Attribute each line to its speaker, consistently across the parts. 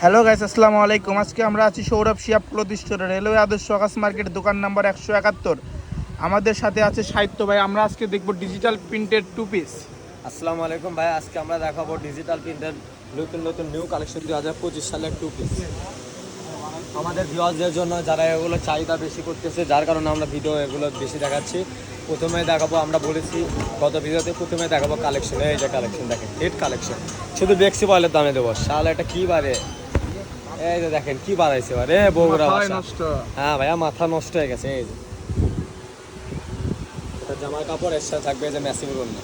Speaker 1: Hello guys, আসসালামু আলাইকুম। আজকে আমরা আছি সৌরভ শিয়াব ক্লথ স্টোরে, রেলওয়ে আদর্শ আকাশ মার্কেট, দোকান নাম্বার 171। আমাদের সাথে আছে সাহিত্য ভাই। আমরা আজকে দেখবো ডিজিটাল প্রিন্টেড টু পিস।
Speaker 2: আসসালামু আলাইকুম ভাই, আজকে আমরা দেখাবো ডিজিটাল প্রিন্টের নতুন নতুন নিউ কালেকশন 2025 সালের টু পিস। আমাদের ভিউয়ারদের জন্য যারা এগুলো চাহিদা বেশি করতেছে, যার কারণে আমরা ভিডিও এগুলো বেশি দেখাচ্ছি। প্রথমে দেখাবো, আমরা বলেছি গত ভিডিওতে, প্রথমে দেখাবো কালেকশন। এই যে কালেকশন দেখেন, হিট কালেকশন, শুধু বেক্সি বয়েলের দামে দেবো। শাল এটা কি বারে, এই যে দেখেন কি বাড়াইছে বারে বগুড়া ভাষা। হ্যাঁ ভাইয়া, মাথা নষ্ট হয়ে গেছে। এই যে এটা জামার কাপড়, এর সাথে থাকবে এই যে ম্যাচিং রোনা।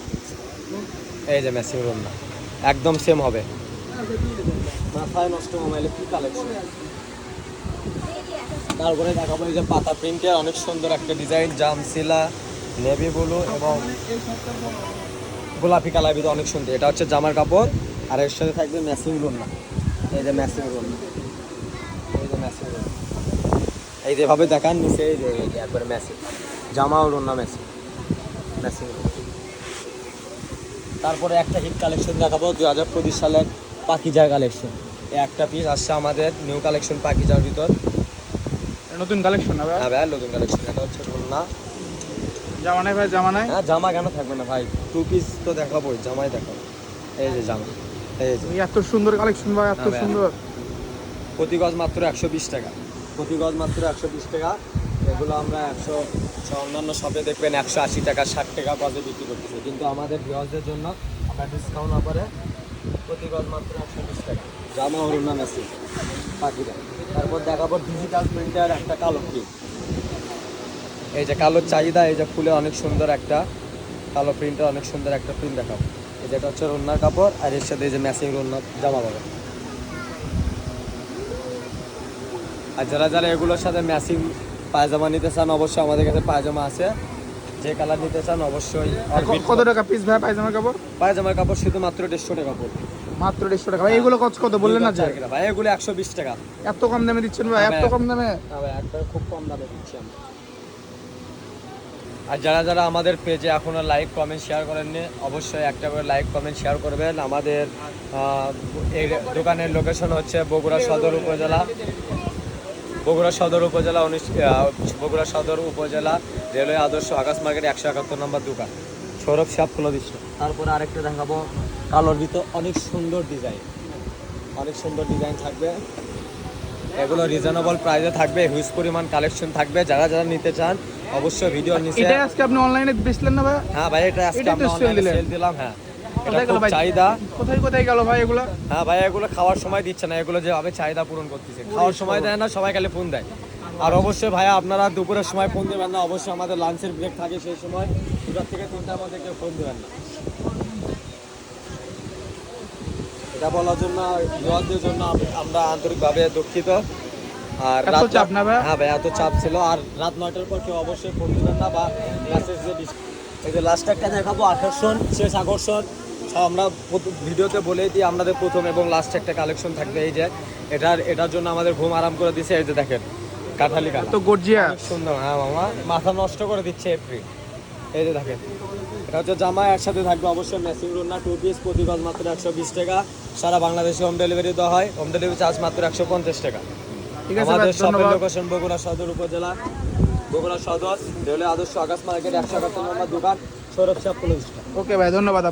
Speaker 2: এই যে ম্যাচিং রোনা একদম সেম হবে। মাথায় নষ্ট মোবাইলে কি কালেকশন। তারপরে দেখাবো এই যে পাতা প্রিন্টের অনেক সুন্দর একটা ডিজাইন, জামসিলা, নেভি ব্লু এবং গোলাপি কালার ভিতরে অনেক সুন্দর। এটা হচ্ছে জামার কাপড়, আর এর সাথে থাকবে ম্যাচিং রোনা। এই যে ম্যাচিং রোনা, এই যে ম্যাচিং রোনা, এই যেভাবে দেখান নিচে এই যে একবারে ম্যাচিং জামা ও রোনা, ম্যাচিং ম্যাচিং। তারপরে একটা হিট কালেকশন দেখাবো 2025 সালের পাকিজার কালেকশন। একটা পিস আসছে আমাদের নিউ কালেকশন পাকিজার ভিতর,
Speaker 1: নতুন কালেকশন না ভাই?
Speaker 2: হ্যাঁ ভাই, নতুন কালেকশন। এটা হচ্ছে না
Speaker 1: জামা নাই ভাই? জামা নাই?
Speaker 2: হ্যাঁ, জামা কেন থাকবে না ভাই, টু পিস তো দেখাবোই, জামাই দেখাবো। এই যে জামা, এই যে
Speaker 1: এত সুন্দর কালেকশন ভাই, এত সুন্দর।
Speaker 2: প্রতি গজ মাত্র 120 টাকা, প্রতি গজ মাত্র 120 টাকা। এগুলো আমরা অন্যান্য শপে দেখবেন 180 টাকা 60 টাকা গজে বিক্রি করতেছে, কিন্তু আমাদের ভিউয়ারদের জন্য আমরা ডিসকাউন্ট না করে প্রতি গজ মাত্র 120 টাকা। জামা ও রুনা মেসি পাখিরা। তারপর দেখাবো ডিজিটাল প্রিন্টার একটা কালো প্রিন্ট। এই যে কালোর চাহিদা, এই যে ফুলে অনেক সুন্দর একটা কালো প্রিন্টার, অনেক সুন্দর একটা প্রিন্ট দেখাবো। এই যেটা হচ্ছে রুনার কাপড়, আর এর সাথে এই যে ম্যাচিং রুনার জামা পাবে। আর যারা যারা এগুলোর সাথে ম্যাচিং পায়জামা নিতে চান, অবশ্যই আমাদের কাছে পায়জামা আছে। যে কালার নিতে চান অবশ্যই।
Speaker 1: কত টাকা পিস ভাই পায়জামার কাপড়?
Speaker 2: পায়জামার কাপড় শুধু মাত্র 150 টাকা পড়বে,
Speaker 1: মাত্র 150 টাকা ভাই। এগুলো কত বললেন না যে
Speaker 2: ভাই? এগুলো 120 টাকা।
Speaker 1: এত কম দামে দিচ্ছেন ভাই? এত কম দামে?
Speaker 2: না ভাই, একবার খুব কম দামে দিচ্ছি আমরা। আর যারা যারা আমাদের পেজে এখনো লাইক কমেন্ট শেয়ার করেননি, অবশ্যই একটা করে লাইক কমেন্ট শেয়ার করবেন। আমাদের এই দোকানের লোকেশন হচ্ছে বগুড়া সদর উপজেলা, বগুড়া সদর উপজেলা রেলওয়ে আদর্শ আকাশ মার্কেট 171 নম্বর দোকান, সৌরভ শিয়াব ক্লথ স্টোর। তারপরে আরেকটা দেখাবো কালোর ভিতর অনেক সুন্দর ডিজাইন, অনেক সুন্দর ডিজাইন থাকবে। এগুলো রিজনেবল প্রাইসে থাকবে, হিউজ পরিমাণ কালেকশন থাকবে। যারা যারা নিতে চান অবশ্যই ভিডিওর নিচে।
Speaker 1: এটা আজকে আপনি অনলাইনে বেচলেন না ভাই?
Speaker 2: হ্যাঁ ভাই, এটা আজকে আমরা অনলাইনে সেল দিলাম। হ্যাঁ, এটা খুব চাহিদা।
Speaker 1: কোথায় কোথায় গেল ভাই এগুলো?
Speaker 2: হ্যাঁ ভাই, এগুলো খাওয়ার সময় দিচ্ছে না, এগুলো যেভাবে চাহিদা পূরণ করতেছে। খাওয়ার সময় দেয় না, সবাই খালি ফোন দেয়। আর অবশ্যই ভাইয়া, আপনারা দুপুরের সময় ফোন দেবেন না, অবশ্যই আমাদের লাঞ্চের ব্রেক থাকে, সেই সময় 2টা থেকে 3টার মধ্যে কেউ ফোন দেবেন না। এটা বলার জন্য, ভিউয়ারদের জন্য আমরা আন্তরিকভাবে দুঃখিত। আর হ্যাঁ ভাই, এত চাপ ছিল। আর রাত 9টার পর কেউ অবশ্যই ফোন দিবেন না, বা মেসেজ দিয়ে। এই যে লাস্ট একটা দেখাবো, আকর্ষণ শেষ আকর্ষণ। আমরা ভিডিওতে বলেই দিই, আমাদের প্রথম এবং লাস্ট একটা কালেকশন থাকবে। এই যে এটার জন্য আমাদের ঘুম আরাম করে দিচ্ছে। এই যে দেখেন কাঠালি কালার,
Speaker 1: তো গর্জিয়াস
Speaker 2: সুন্দর। হ্যাঁ মামা, মাথা নষ্ট করে দিচ্ছে এপ্রিল। এই যে দেখেন, এটা হচ্ছে জামা, একসাথে থাকবে অবশ্যই ম্যাচিং রুনা টু পিস, প্রতি গজ মাত্র 120 টাকা। সারা বাংলাদেশে হোম ডেলিভারি দেওয়া হয়, হোম ডেলিভারি চার্জ মাত্র 150 টাকা। আমাদের শপের লোকেশন বগুড়া সদর উপজেলা, বগুড়া সদর রেলওয়ে আদর্শ আকাশ মার্কেট 171 নম্বর দোকান, সৌরভ শিয়াব ক্লথ স্টোর।
Speaker 1: ওকে ভাই, ধন্যবাদ।